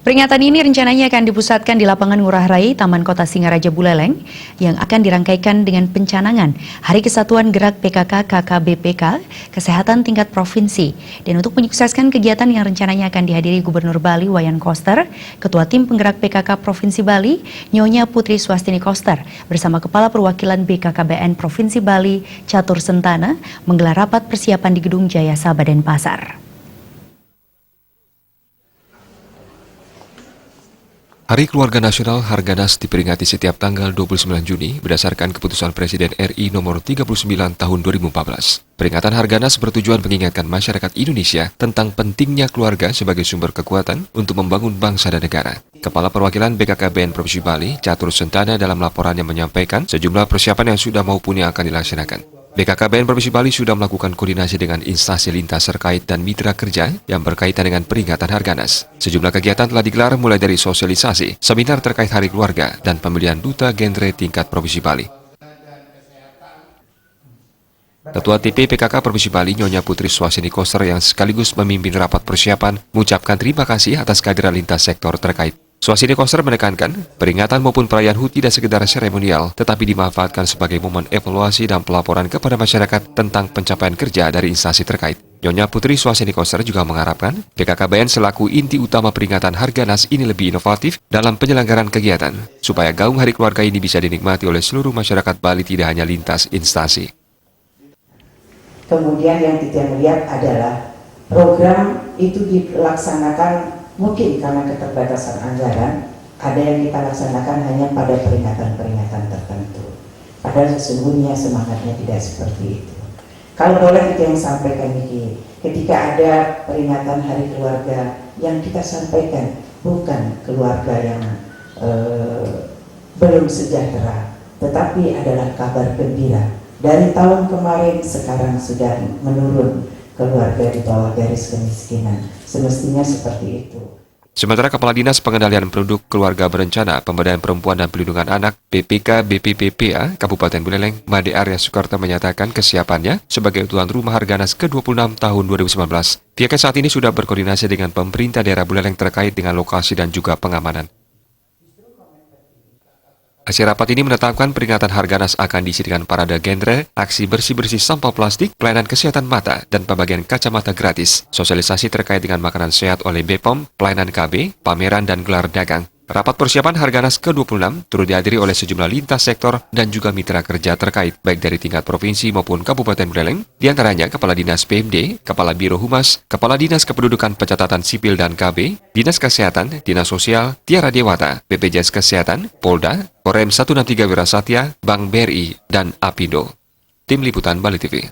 Peringatan ini rencananya akan dipusatkan di lapangan Ngurah Rai, Taman Kota Singaraja Buleleng, yang akan dirangkaikan dengan pencanangan Hari Kesatuan Gerak PKK KKBPK Kesehatan Tingkat Provinsi. Dan untuk menyukseskan kegiatan yang rencananya akan dihadiri Gubernur Bali Wayan Koster, Ketua Tim Penggerak PKK Provinsi Bali, Nyonya Putri Swastini Koster, bersama Kepala Perwakilan BKKBN Provinsi Bali, Catur Sentana, menggelar rapat persiapan di Gedung Jaya Sabah Denpasar. Hari Keluarga Nasional Harganas diperingati setiap tanggal 29 Juni berdasarkan keputusan Presiden RI nomor 39 tahun 2014. Peringatan Harganas bertujuan mengingatkan masyarakat Indonesia tentang pentingnya keluarga sebagai sumber kekuatan untuk membangun bangsa dan negara. Kepala Perwakilan BKKBN Provinsi Bali, Catur Sentana, dalam laporannya menyampaikan sejumlah persiapan yang sudah maupun yang akan dilaksanakan. BKKBN Provinsi Bali sudah melakukan koordinasi dengan instansi lintas terkait dan mitra kerja yang berkaitan dengan peringatan Harganas. Sejumlah kegiatan telah digelar mulai dari sosialisasi, seminar terkait Hari Keluarga, dan pemilihan duta genre tingkat Provinsi Bali. Ketua TP PKK Provinsi Bali, Nyonya Putri Swastini Koster, yang sekaligus memimpin rapat persiapan, mengucapkan terima kasih atas kehadiran lintas sektor terkait. Swastini Koster menekankan, peringatan maupun perayaan HUT tidak sekedar seremonial, tetapi dimanfaatkan sebagai momen evaluasi dan pelaporan kepada masyarakat tentang pencapaian kerja dari instansi terkait. Nyonya Putri Swastini Koster juga mengharapkan BKKBN selaku inti utama peringatan Harganas ini lebih inovatif dalam penyelenggaraan kegiatan, supaya gaung Hari Keluarga ini bisa dinikmati oleh seluruh masyarakat Bali, tidak hanya lintas instansi. Kemudian yang kita lihat adalah program itu dilaksanakan mungkin karena keterbatasan anggaran, ada yang kita laksanakan hanya pada peringatan-peringatan tertentu. Padahal sesungguhnya semangatnya tidak seperti itu. Kalau boleh kita yang sampaikan Niki, ketika ada peringatan Hari Keluarga, yang kita sampaikan bukan keluarga yang belum sejahtera, tetapi adalah kabar gembira. Dari tahun kemarin sekarang sudah menurun keluarga di bawah garis kemiskinan. Semestinya seperti itu. Sementara Kepala Dinas Pengendalian Produk Keluarga Berencana, Pemberdayaan Perempuan dan Perlindungan Anak (PPK BPPPA) Kabupaten Buleleng, Made Arya Sukarta, menyatakan kesiapannya sebagai tuan rumah Harganas ke-26 tahun 2019. Pihaknya saat ini sudah berkoordinasi dengan pemerintah daerah Buleleng terkait dengan lokasi dan juga pengamanan. Hasil rapat ini menetapkan peringatan Harganas akan diisi dengan parade genre, aksi bersih-bersih sampah plastik, pelayanan kesehatan mata, dan pembagian kacamata gratis, sosialisasi terkait dengan makanan sehat oleh BPOM, pelayanan KB, pameran, dan gelar dagang. Rapat persiapan Harganas ke-26 turut dihadiri oleh sejumlah lintas sektor dan juga mitra kerja terkait, baik dari tingkat provinsi maupun Kabupaten Buleleng, diantaranya Kepala Dinas PMD, Kepala Biro Humas, Kepala Dinas Kependudukan Pencatatan Sipil dan KB, Dinas Kesehatan, Dinas Sosial, Tiara Dewata, BPJS Kesehatan, Polda, Korem 163 Wirasatya, Bank BRI, dan Apindo. Tim Liputan Bali TV.